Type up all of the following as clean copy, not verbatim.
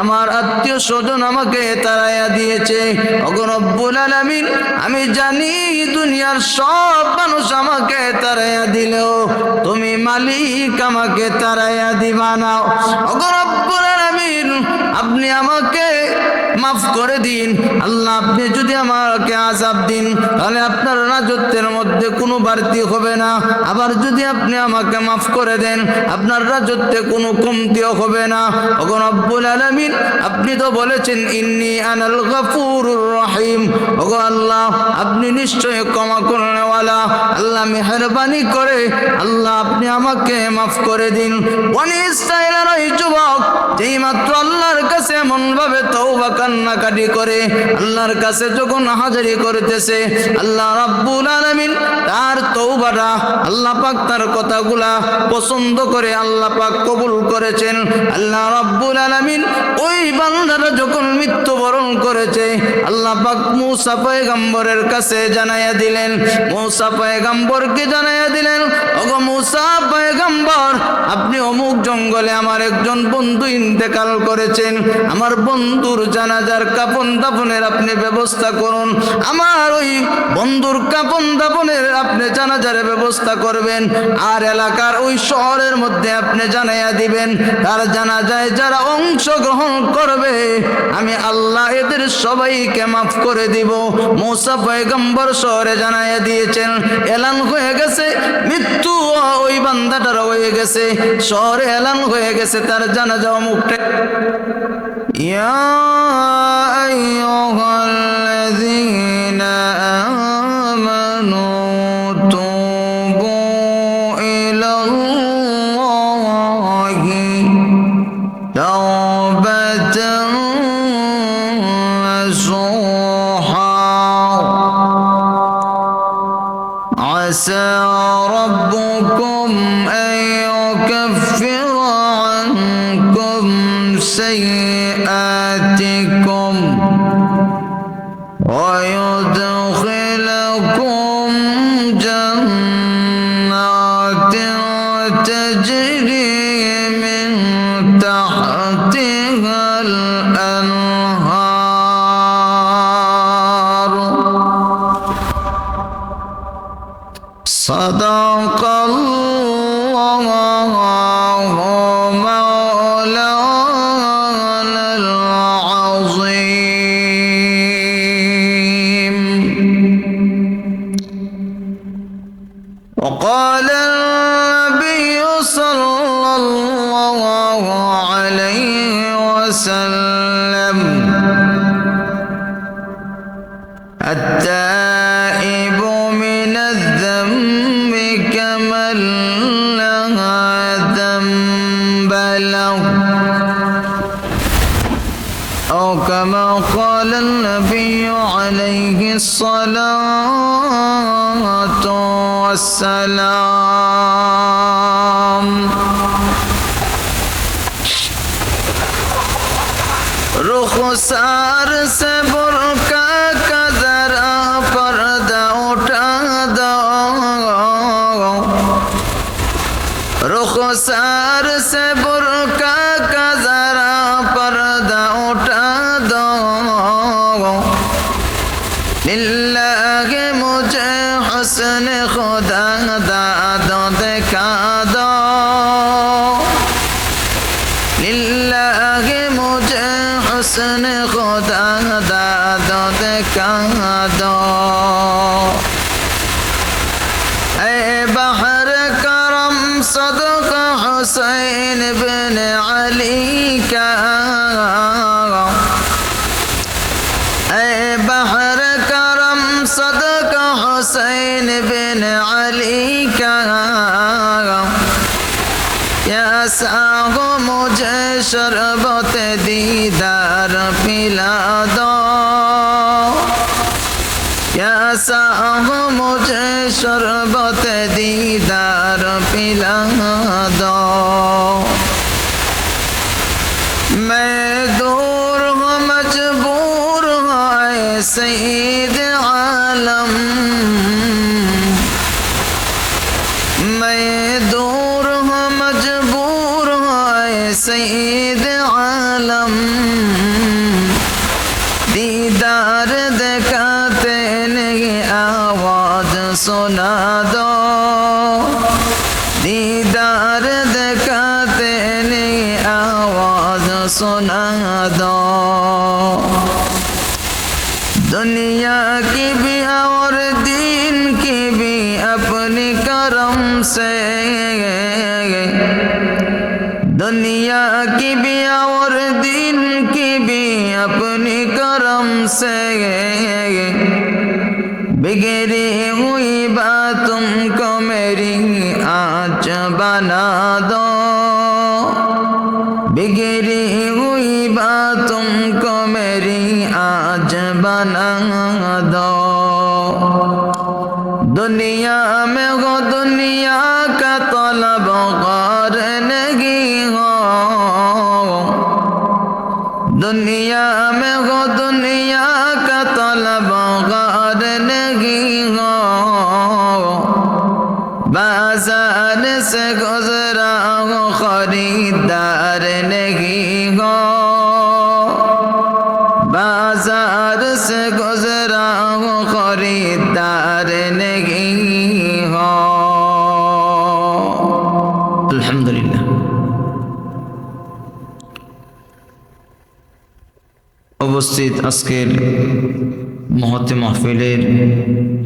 আমার আত্মীয় স্বজন আমাকে তাড়াইয়া দিয়েছে। ওগো রব্বুল আলামিন, আমি জানি দুনিয়ার সব মানুষ আমাকে তাড়াইয়া দিলেও তুমি মালিক আমাকে তাড়াইয়া দিবা না। ওগো রব্বুল আলামিন, আপনি আমাকে মাফ করে দিন। আল্লাহ, আপনি যদি আমাকে আযাব দিন তাহলে আপনার রাজত্বের মধ্যে কোনো বাড়তি হবে না, আবার যদি আপনি আমাকে মাফ করে দেন আপনার রাজত্বে কোনো কমতিও হবে না। ওগো রব্বুল আলামিন, আপনি তো বলেছেন ইন্নী আনাল গফুরুর রহিম। ওগো আল্লাহ, আপনি নিশ্চয়ই ক্ষমা করনেওয়ালা। আল্লাহ, মেহেরবানি করে আল্লাহ আপনি আমাকে মাফ করে দিন। বনী ইসরাঈলের ওই যুবক যেই মাত্র আল্লাহর কাছে এমন ভাবে তওবা কান্নাকাটি করে আল্লাহর কাছে যখন হাজারি করতেছে, আল্লাহ রাব্বুল আলামিন তার তওবাটা আল্লাহ পাক তার কথাগুলা পছন্দ করে আল্লাহ পাক কবুল করেছেন। আল্লাহ রাব্বুল আলামিন ওই বান্দারা যখন মৃত্যুবরণ করেছে আল্লাহ পাক মূসা পয়গম্বরের কাছে জানাইয়া দিলেন। মূসা পয়গম্বরকে জানাইয়া দিলেন, ওগো মূসা পয়গম্বর, আপনি অমুক জঙ্গলে আমার একজন বন্ধু ইন্তেকাল করেছেন, আমার বন্ধুর জানাজার কাফন দাফনের আপনি ব্যবস্থা করুন। আমার ওই বন্ধুর কাফন দাফনের আপনি জানাজার ব্যবস্থা করবেন, আর এলাকার ওই শহরের মধ্যে আপনি জানাইয়া দিবেন তার জানাজায় যারা অংশগ্রহণ করবে আমি আল্লাহ এদের সবাইকে মাফ করে দিব। মূসা পয়গম্বর শহরে জানাইয়া দিয়েছেন, এলান হয়ে গেছে, মৃত্যু ওই বান্দাটার হয়ে গেছে, শহরে এলান হয়ে গেছে তার জানাজা অমুকটা। ইয়া আইয়ুহাল্লাযীনা আমানু তুবু ইলাল্লাহি তাওবাতান নাসুহা আসা রাব্বুকুম আন ইউকাফিরা আনকুম সাইয়্যাতিকুম ওয়া ইউদখিলুকুম জান্নাতিন তাজরি মিন তাহতিহাল আনহার। সাদাকাল্লাহু মাওলানাল আযীম। وقال النبي صلى الله عليه وسلم التائب من الذنب كمن لا ذنب له أو كما قال النبي عليه الصلاة والسلام। रुखसार से बुर्का का जरा पर्दा उठा दो, रुखसार से बुर्का का जरा पर्दा उठा दो, लिल्लाहि मुझे हुस्न खुदा दादो दिखा दो, लिल्लाहि मुझे हुस्न खुदा दादो दिखा दो। ऐ बहर करम सदका हुसैन बिन अली का, ऐ बहर करम सदका हुसैन बिन अली का, प्यासा हो मुझे शरबत दीदार पिला दो, प्यासा हो मुझे शरबत दीदार पिला दो। मैं दूर हूँ मजबूर हूँ सईद आलम, मैं दूर हूँ मजबूर हूँ सईद आलम, करम दीदार दिखाते नहीं आवाज सुना दो दीदार दिखाते नहीं आवाज सुना दो दुनिया की भी और दीन की भी अपनी करम से दुनिया की भी और दीन की भी अपनी करम से बिगड़ी हुई बात तुमको मेरी आँच बना दो बिगड़ी हुई बात तुमको मेरी आँच बना दो दुनिया में हो दुनिया का तलबगार नहीं हो दुनिया में हो दुनिया का तलबगार नहीं हो बाजार से गुजरा हो खरीदार नहीं हो बाजार से गुजरा हो खरीदार नहीं हो अल्हम्दुलिल्लाह उपस्थित आजकेर महती महफिलेर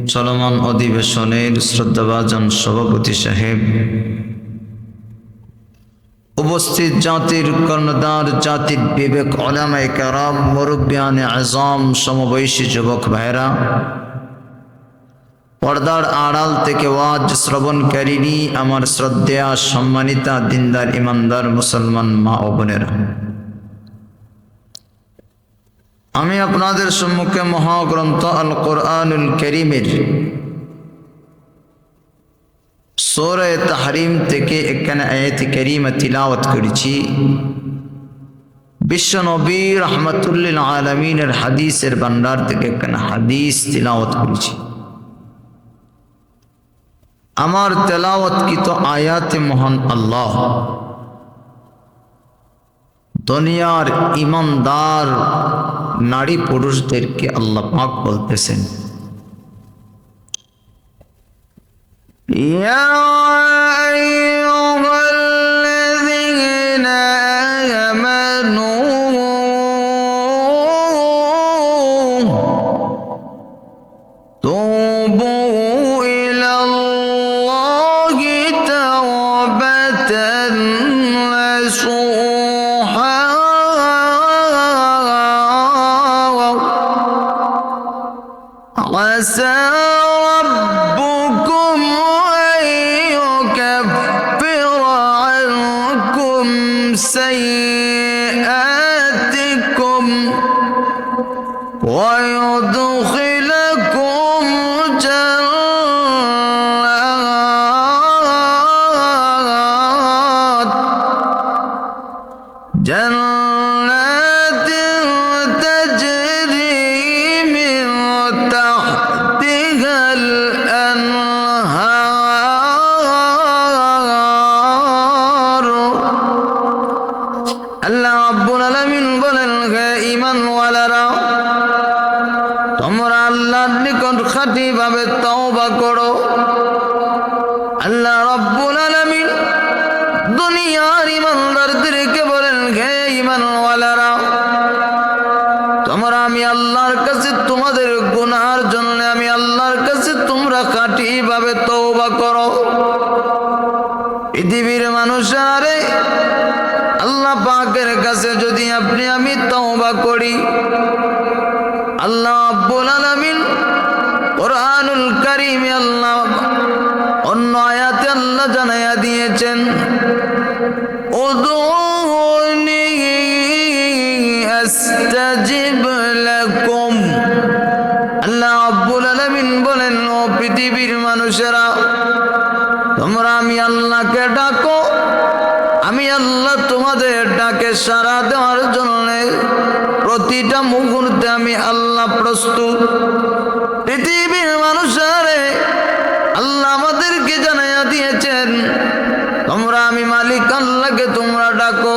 चलमान अधिवेशनेर श्रद्धाभाजन सभापति साहेब उपस्थित जातिर कर्णधार जातिर विवेक उलामाए केराम मुरब्बियाने आज़म समबयसी युवक भाइरा पर्दार आड़ाल थेके वाज श्रवणकारिणी आमार श्रद्धेय सम्मानिता दिनदार ईमानदार मुसलमान मा ओ बोनेरा आमी आपनादेर सम्मुखे महाग्रंथ आल कुरआनुल करीमेर सूरा तहरीम থেকে একখানা আয়াত কারীমা তিলাওয়াত করেছি বিশ্ব নবী রাহমাতুল্লিল আলামিনের হাদিসের ভান্ডার থেকে একখানা হাদিস তিলাওয়াত করেছি আমার তেলাওয়াতকৃত আয়াতে মহান আল্লাহ দুনিয়ার ঈমানদার নারী পুরুষদেরকে আল্লাহ পাক বলতেছেন يا أيها الذين آمنوا توبوا إلى الله توبة نصوحا عسى ربكم سيئاتكم ويدخلكم جنات تجري من تحتها الأنهار আল্লাহ রাব্বুল আলামিন বলেন হে ঈমানওয়ালারা তোমরা আল্লাহর নিকট খাঁটিভাবে তওবা করো আল্লাহ রাব্বুল আলামিন দুনিয়ার ঈমানদারদেরকে বলেন হে ঈমানওয়ালারা তোমরা আমি আল্লাহর কাছে তোমাদের গুনাহের জন্য আমি আল্লাহর কাছে তোমরা খাঁটিভাবে তওবা করো পৃথিবীর মানুষেরা আল্লাহ পাকের কাছে যদি আপনি আমি তওবা করি আল্লাহ রাব্বুল আলামিন কুরআনুল কারীমে আল্লাহ অন্য আয়াতে আল্লাহ জানায়া দিয়েছেন উদউনি আস্তাজিব লাকুম আল্লাহ রাব্বুল আলামিন বলেন ও পৃথিবীর মানুষেরা তোমরা আমি আল্লাহকে ডাকো আমি আল্লাহ তোমাদের ডাকে সাড়া দেওয়ার জন্য প্রতিটা মুহূর্তে আমি আল্লাহ প্রস্তুত পৃথিবীর মানুষেরা আল্লাহ আমাদেরকে জানায়া দিয়েছেন তোমরা আমি মালিক আল্লাহকে তোমরা ডাকো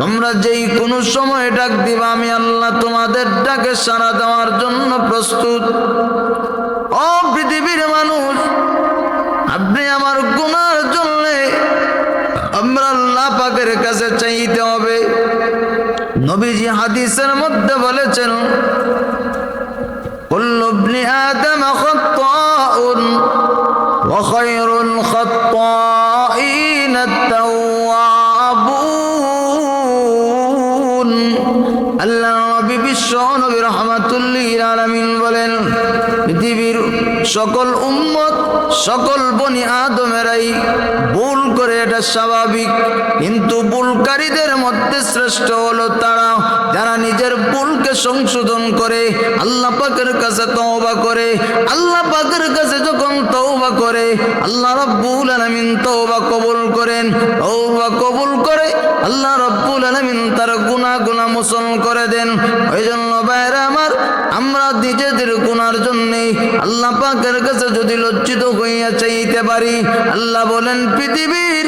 তোমরা যেই কোনো সময় ডাক দিবা, আমি আল্লাহ তোমাদের ডাকে সাড়া দেওয়ার জন্য প্রস্তুত। ও পৃথিবীর মানুষ, আপনি আমার গুনার জন্য আমরা আল্লাহ পাকের কাছে চাইতে হবে। নবীজি হাদিসের মধ্যে বলেছেন, কুল্লু ইবনি আদম খাত্তাউন ওয়া খায়রুল খাত্তাইন আত-তাওয়াবুন। আল্লাহ নবী বিশ্ব নবী রাহমাতুল লিল আলামিন বলেন, পৃথিবীর সকল উম্মত, সকল বনি আদমেরাই ভুল করে, এটা স্বাভাবিক। কিন্তু ভুলকারীদের মধ্যে শ্রেষ্ঠ হলো তারা যারা নিজের ভুলকে সংশোধন করে আল্লাহ পাকের কাছে তওবা করে। আল্লাহ পাকের কাছে যখন তওবা করে, আল্লাহ রাব্বুল আলামিন তওবা কবুল করেন। তওবা কবুল করে আল্লাহ রাব্বুল আলামিন তার গুনাহগুলো মোচন করে দেন। ওইজন্য ভাইরা আমার, আমরা নিজেদের গুনার জন্য আল্লাহ পাকের কাছে যদি লজ্জিত হইয়া চাইতে পারি, আল্লাহ বলেন, পৃথিবীর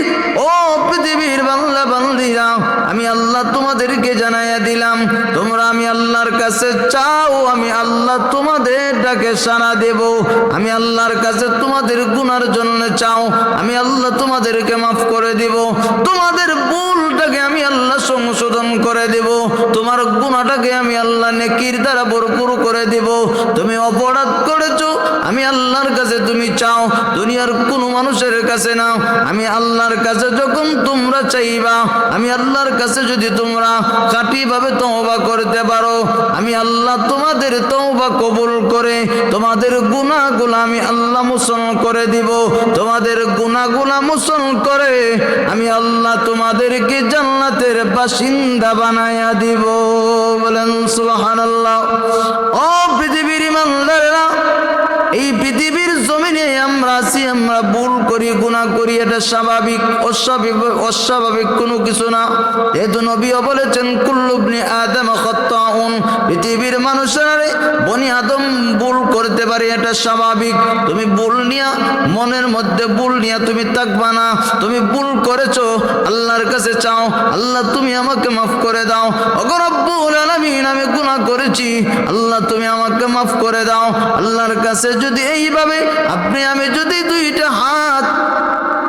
বাংলা বান্দিরা, আমি আল্লাহ তোমাদেরকে জানাইয়া দিলাম, তোমরা আমি আল্লাহর কাছে চাও, আমি আল্লাহ তোমাদের ডাকে সাড়া দেব। আমি আল্লাহর কাছে তোমাদের গুনার জন্য চাও, আমি আল্লাহ তোমাদেরকে মাফ করে দিব। তোমাদের ভুলটাকে আমি আল্লাহ সংশোধন করে দেব। তোমার গুনাহটাকে আমি আল্লাহ নেকির দ্বারা ভরপুর করে দেব। তুমি অপরাধ করেছো, আমি আল্লাহর কাছে তুমি চাও, দুনিয়ার কোনো মানুষের কাছে না। আমি আল্লাহর কাছে যখন তোমরা চাইবা, আমি আল্লাহর কাছে যদি তোমরা খাঁটিভাবে তওবা করতে পারো, আমি আল্লাহ তোমাদের তওবা কবুল করে তোমাদের গুনাহগুলো আমি আল্লাহ মোচন করে দিব। তোমাদের গুনাহগুলো মোচন করে আমি আল্লাহ তোমাদেরকে জান্নাতের বাসিন্দা বানায়া দিব। বলেন সুবহানাল্লাহ। ও পৃথিবীর ইমানদাররা, এই পৃথিবীর জমিনে আমরা আছি, আমরা ভুল করি, গুনাহ করি, এটা স্বাভাবিক, অস্বাভাবিক কোনো কিছু না। যেহেতু নবীও বলেছেন, কুল্লু ইবনি আদম খাত্তাউন, পৃথিবীর মানুষেরা বনি আদম ভুল করতে পারে, এটা স্বাভাবিক। তুমি ভুল নিয়া, মনের মধ্যে ভুল নিয়া তুমি থাকবা না। তুমি ভুল করেছো, আল্লাহর কাছে চাও, আল্লাহ তুমি আমাকে মাফ করে দাও। ওগো রব্বুল আলামিন, আমি গুনাহ করেছি, আল্লাহ তুমি আমাকে মাফ করে দাও। আল্লাহর কাছে যদি এইভাবে আপনি আমি যদি দুইটা হাত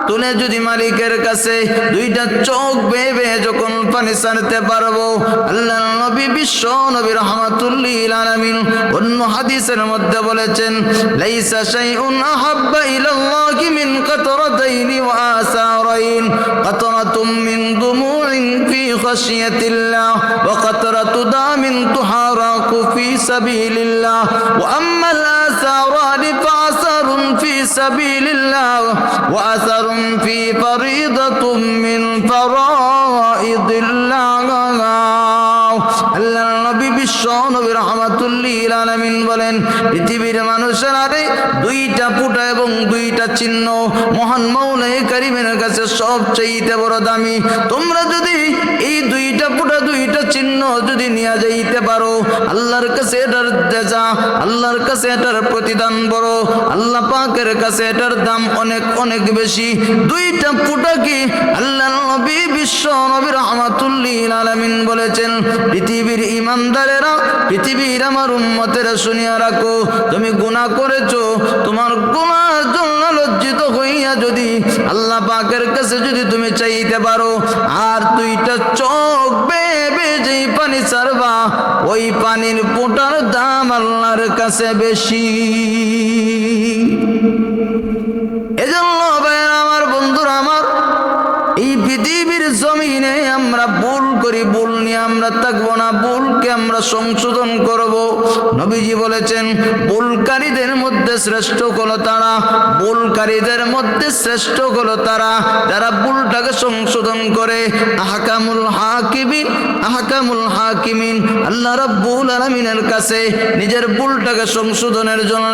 তুলে যদি মালিকের কাছে দুইটা চোখ বেয়ে যখন পানি ছাড়তে পারবো, আল্লাহ নবী বিশ্ব নবী রাহমাতুল লিল আলামিন অন্য হাদিসের মধ্যে বলেছেন, লাইসা শাইউন আহাব্বা ইলাল্লাহি মিন কাতরাতাইনি ওয়া আসারাইন, কাতরাতুম মিন দুমুইন ফি খাশিয়াতিল্লাহ ওয়া কাতরাতু দামিন তুহারাকু ফি সাবিলিল্লাহ ওয়া আম্মাল আসারানি ফাআসারুন ফি সাবিলিল্লাহ ওয়া আসারুন في فريضة من فرائض الله। আল্লাহ নবী বিশ্ব নবী রাহমাতুল লিল আলামিন বলেন, পৃথিবীর মানুষেরা দুইটা ফুটা এবং দুইটা চিহ্ন মহান মাওলাই কারীমের কাছে সবচেয়ে বড় দামি। তোমরা যদি এই দুইটা ফুটা দুইটা চিহ্ন যদি নিয়ে যাইতে পারো, আল্লাহর কাছে এটার দেজা, আল্লাহর কাছে এটার প্রতিদান বড়, আল্লাহ পাকের কাছে এটার দাম অনেক অনেক বেশি। দুইটা ফুটা কি? আল্লাহ নবী বিশ্ব নবী রাহমাতুল লিল আলামিন বলেছেন, পৃথিবীর ইমানদারেরা, পৃথিবীর আমার উম্মতেরা শুনিয়া রাখো, তুমি গুনাহ করেছো, তোমার গুনাহের জন্য লজ্জিত হইয়া যদি আল্লাহ পাকের কাছে যদি তুমি চাইতে পারো, আর দুইটা চোখ বেয়ে যেই পানি ছাড়বা, ওই পানির ফোঁটার দাম আল্লাহর কাছে বেশি। এজন্য ভাইরা আমার, বন্ধুরা আমার, এই পৃথিবীর জমিনে আমরা ভুল করি, ভুল নিয়ে আমরা থাকবো না, ভুলকে আমরা সংশোধন করব। নবীজি বলেছেন, ভুলকারীদের মধ্যে শ্রেষ্ঠ হলো তারা, ভুলকারীদের মধ্যে শ্রেষ্ঠ হলো তারা যারা ভুলটাকে সংশোধন করে। আহকামুল হাকিমিন, আহকামুল হাকিমিন, আল্লাহ রাব্বুল আলামিনের কাছে নিজের ভুলটাকে সংশোধনের জন্য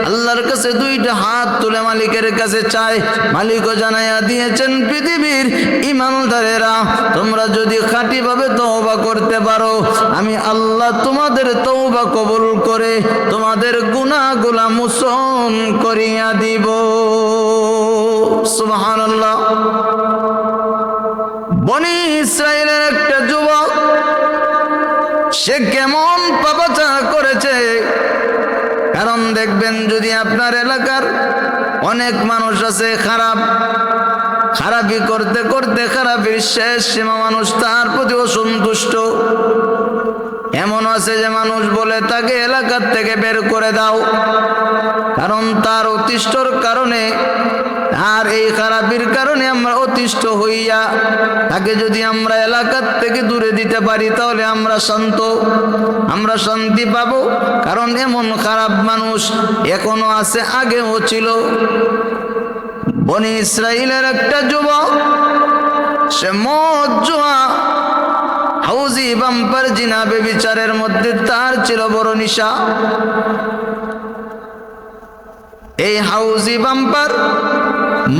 আল্লাহর কাছে দুইটা হাত তুলে মালিকের কাছে চায়। মালিকও জানাইয়া দিয়েছেন, পৃথিবীর ইমানদারেরা, তোমরা যদি খাঁটিভাবে তওবা করতে পারো, আমি আল্লাহ তোমাদের তওবা কবুল করে তোমাদের গুনাহগুলো মোচন করিয়া দিব। সুবহানাল্লাহ। বনি ইসরাইলের একটা যুবক সে কেমন পাপাচার করেছে। কারণ দেখবেন যদি আপনার এলাকার অনেক মানুষ আছে খারাপি করতে করতে খারাপির শেষ সীমা মানুষ তার প্রতি অসন্তুষ্ট। এমন আছে যে মানুষ বলে তাকে এলাকার থেকে বের করে দাও, কারণ তার অতিষ্ঠর কারণে, আর এই খারাপির কারণে আমরা অতিষ্ঠ হইয়া তাকে যদি আমরা এলাকার থেকে দূরে দিতে পারি তাহলে আমরা শান্তি পাবো। কারণ এমন খারাপ মানুষ এখনো আছে, আগেও ছিল। বনি ইসরাইলের একটা যুবক, সে মদ জুয়া হাউজি বাম্পার জিনা বেবিচারের মধ্যে তার ছিল বড় নিশা। এই হাউজি বাম্পার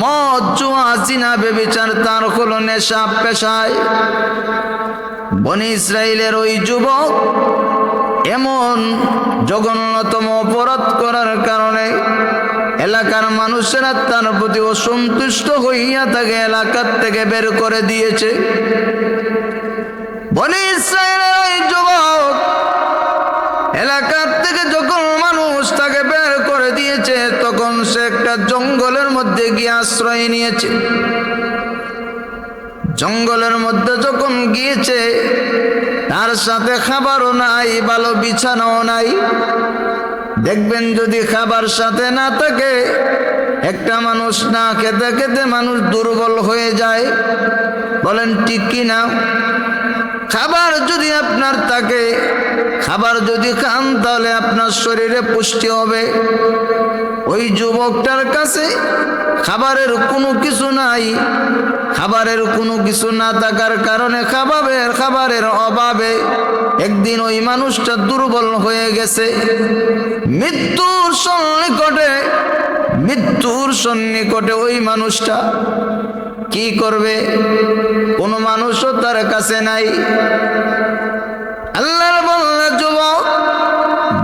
মদ জুয়া জিনা বেবিচার তার হলো নেশা পেশায়। বনি ইসরাইলের ওই যুবক এমন জঘন্যতম অপরাধ করার কারণে এলাকার মানুষেরা তার প্রতি অসন্তুষ্ট হইয়া তাকে এলাকার থেকে বের করে দিয়েছে। বনি ইসরাইলের ওই যুবক এলাকার থেকে যখন মানুষ তাকে বের করে দিয়েছে, তখন সে একটা জঙ্গলের মধ্যে গিয়ে আশ্রয় নিয়েছে। জঙ্গলের মধ্যে যখন গিয়েছে, তার সাথে খাবারও নাই, ভালো বিছানাও নাই। দেখবেন যদি খাবার সাথে না থাকে, একটা মানুষ না খেতে খেতে মানুষ দুর্বল হয়ে যায়। বলেন ঠিক কি না? খাবার যদি আপনার থাকে, খাবার যদি খান তাহলে আপনার শরীরে পুষ্টি হবে। ওই যুবকটার কাছে খাবারের কোনো কিছু নাই। খাবারের কোনো কিছু না থাকার কারণে খাবারের অভাবে একদিন ওই মানুষটা দুর্বল হয়ে গেছে। মৃত্যুর সন্নিকটে ওই মানুষটা কি করবে? কোনো মানুষও তার কাছে নাই। আল্লাহর বান্দা যুবক,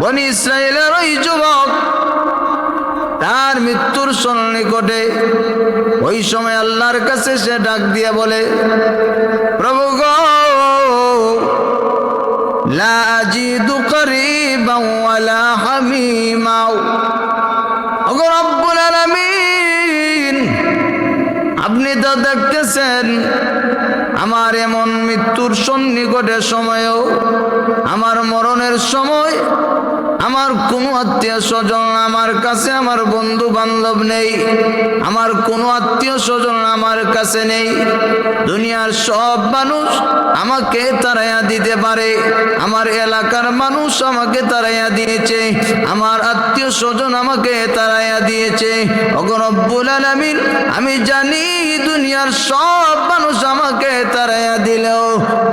বনি ইসরাইলের ওই যুবক তার মৃত্যুর সন্নিকটে ওই সময় আল্লাহর কাছে সে ডাক দিয়ে বলে, প্রভু গো, লা আজিদু করিবান ওয়ালা হামিমা। ওগো রব্বুল আলামিন, আপনি তো দেখতেছেন আমার এমন মৃত্যুর সন্নিকটের সময়ও, আমার মরণের সময় আমার কোনো আত্মীয় স্বজন আমার কাছে, আমার বন্ধু বান্ধব নেই, আমার কোনো আত্মীয় স্বজন আমার কাছে নেই। দুনিয়ার সব মানুষ আমাকে তাড়াইয়া দিতে পারে, আমার এলাকার মানুষ আমাকে তাড়াইয়া দিয়েছে, আমার আত্মীয় স্বজন আমাকে তাড়াইয়া দিয়েছে। ওগো রব্বুল আলামিন, আমি জানি দুনিয়ার সব মানুষ আমাকে তাড়াইয়া দিলেও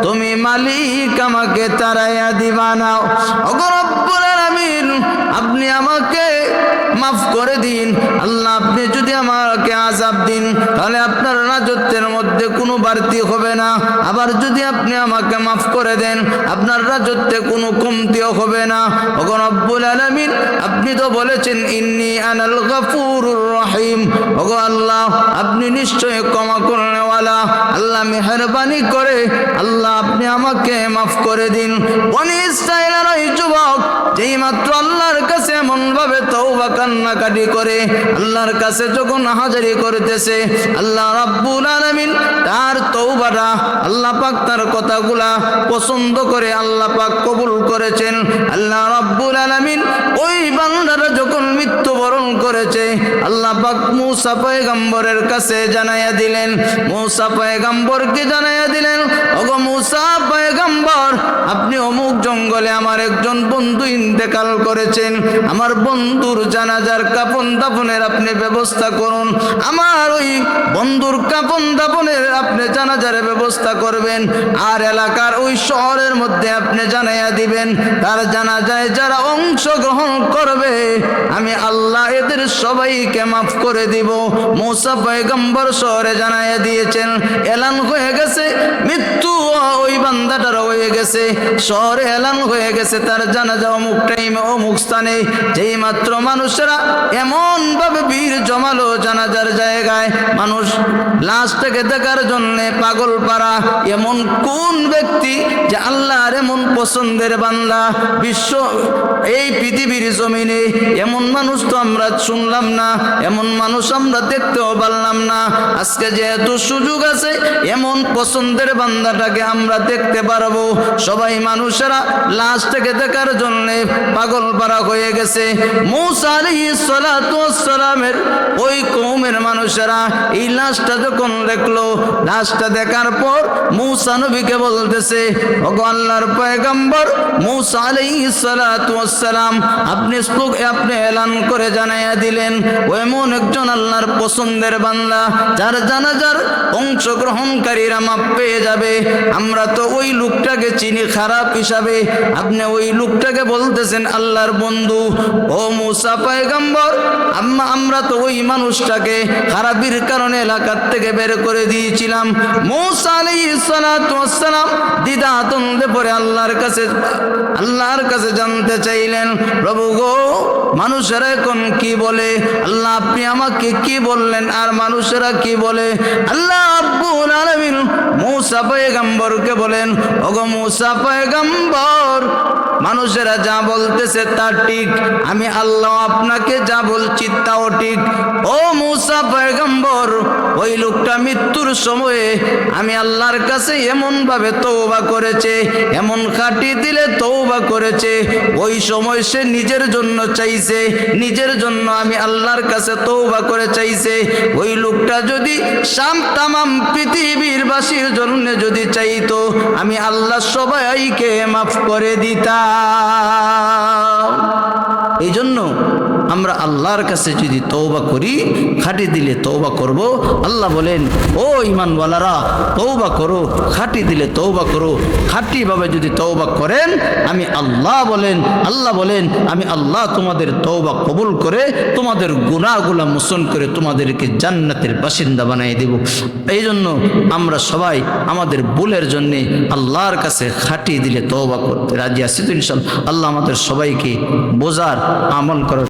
তুমি মালিক আমাকে তাড়াইয়া দিবা না। ওগো রব্বুল আলামিন, আপনি আমাকে মাফ করে দিন। আল্লাহ, আপনি যদি আমাকে আযাব দিন তাহলে আপনার রাজত্বের মধ্যে কোনো বাড়তি হবে না, আবার যদি আপনি আমাকে মাফ করে দেন আপনার রাজত্বে কোনো কমতিও হবে না। ওগো রব্বুল আলামিন, আপনি তো বলেছেন ইন্নী আনাল গফুরুর রহিম। ওগো আল্লাহ, আপনি নিশ্চয়ই ক্ষমা করনেওয়ালা। আল্লাহ মেহেরবানি করে আল্লাহ আপনি আমাকে মাফ করে দিন। বনি ইসরাইলের ওই যুবক যেই মাত্র আল্লাহর কাছে এমন ভাবে তওবা কান্নাকাটি করে আল্লাহর কাছে যখন হাজারি করতেছে, আল্লাহ রাব্বুল আলামিন তার তওবাটা, আল্লাহ পাক তার কথাগুলা পছন্দ করে আল্লাহ পাক কবুল করেছেন। আল্লাহ রাব্বুল আলামিন ওই বান্দারা যখন মৃত্যুবরণ করেছে, আল্লাহ পাক মূসা পয়গম্বরের কাছে জানাইয়া দিলেন। মূসা পয়গম্বরকে জানাইয়া দিলেন, ওগো মূসা পয়গম্বর, আপনি অমুক জঙ্গলে আমার একজন বন্ধু ইন্তেকাল করেছেন, আমার বন্ধুর জানাজার কাফন দাফনের আপনি ব্যবস্থা করুন। আমার ওই বন্ধুর কাফন দাফনের আপনি জানাজার ব্যবস্থা করবেন, আর এলাকার ওই শহরের মধ্যে আপনি জানাইয়া দিবেন, তার জানাজায় যারা অংশগ্রহণ করবে আমি আল্লাহ এদের সবাইকে মাফ করে দিব। মূসা পয়গম্বর শহরে জানাইয়া দিয়েছেন, এলান হয়ে গেছে। মৃত্যু ওই বান্দাটার হয়ে গেছে, শহরে এলান হয়ে গেছে তার জানাজা অমুক টাইমে অমুক স্থানে। যেই মাত্র মানুষেরা এমন ভাবে ভিড় জমালো জানাজার জায়গায়, মানুষ লাশটাকে দেখার জন্য পাগল পারা। এমন কোন ব্যক্তি যে আল্লাহর এমন পছন্দের বান্দা বিশ্ব এই পৃথিবীর জমিনে? এমন মানুষ তো আমরা শুনলাম না, এমন মানুষ আমরা দেখতেও পারলাম না। আজকে যেহেতু সুযোগ আছে, এমন পছন্দের বান্দাটাকে আমরা দেখতে পারবো। সবাই মানুষেরা লাশটাকে দেখার জন্য পাগল পারা হয়ে গেছে। মূসা আলাইহিস সালাতু ওয়াস সালামের ওই কওমের মানুষেরা এই লাশটা যখন দেখলো, লাশটা দেখার পর মূসা নবীকে বলতেছে, ওগো আল্লাহর পয়গম্বর মূসা আলাইহিস সালাতু ওয়াস সালাম, আপনি এলান করে জানাইয়া দিলেন ও এমন একজন আল্লাহর পছন্দের বান্দা যার জানাজার অংশগ্রহণকারীরা মাপ পেয়ে যাবে। আমরা তো ওই লোকটাকে চিনি খারাপ হিসাবে, আপনি ওই লোকটাকে বলতেছেন আল্লাহর বন্ধু। ও মূসা পয়গম্বর, আমরা তো ওই মানুষটাকে খারাপির কারণে এলাকার থেকে বের করে দিয়েছিলাম। মূসা আলাইহিস সালাতু ওয়াস সালাম দ্বিধাদ্বন্দ্বে পড়ে আল্লাহর কাছে জানতে চাইলেন, প্রভু গো, মানুষেরা এখন কি বলে? আল্লাহ আপনি আমাকে কি বললেন আর মানুষেরা কি বলে? আল্লাহ রাব্বুল আলামিন মূসা পয়গম্বরকে বলেন, ওগো মূসা পয়গম্বর, মানুষেরা যা বলতেছে তা ঠিক, আমি আল্লাহ আপনাকে যা বলছি তাও ঠিক। ও মূসা পয়গম্বর, ওই লোকটা মৃত্যুর সময়ে আমি আল্লাহর কাছে এমন ভাবে তওবা করেছে, এমন খাঁটি দিলে তওবা করেছে, ওই সময় সে নিজের জন্য চাইছে, নিজের জন্য আমি আল্লাহর কাছে তওবা করে চাইছে। ওই লোকটা যদি তামাম পৃথিবীর বাসীর জন্য যদি চাইতো, আমি আল্লাহ সবাইকে মাফ করে দিতাম। এই জন্য আমরা আল্লাহর কাছে যদি তওবা করি, খাঁটি দিলে তওবা করব। আল্লাহ বলেন, ও ঈমানওয়ালারা তওবা করো, খাঁটি দিলে তওবা করো। খাঁটিভাবে যদি তওবা করেন, আল্লাহ বলেন আমি আল্লাহ তোমাদের তওবা কবুল করে তোমাদের গুনাহগুলো মোচন করে তোমাদেরকে জান্নাতের বাসিন্দা বানিয়ে দেব। এই জন্য আমরা সবাই আমাদের ভুলের জন্য আল্লাহর কাছে খাঁটি দিলে তওবা করতে রাজি আছি তো ইনশাআল্লাহ। আল্লাহ আমাদের সবাইকে বোঝার আমল করার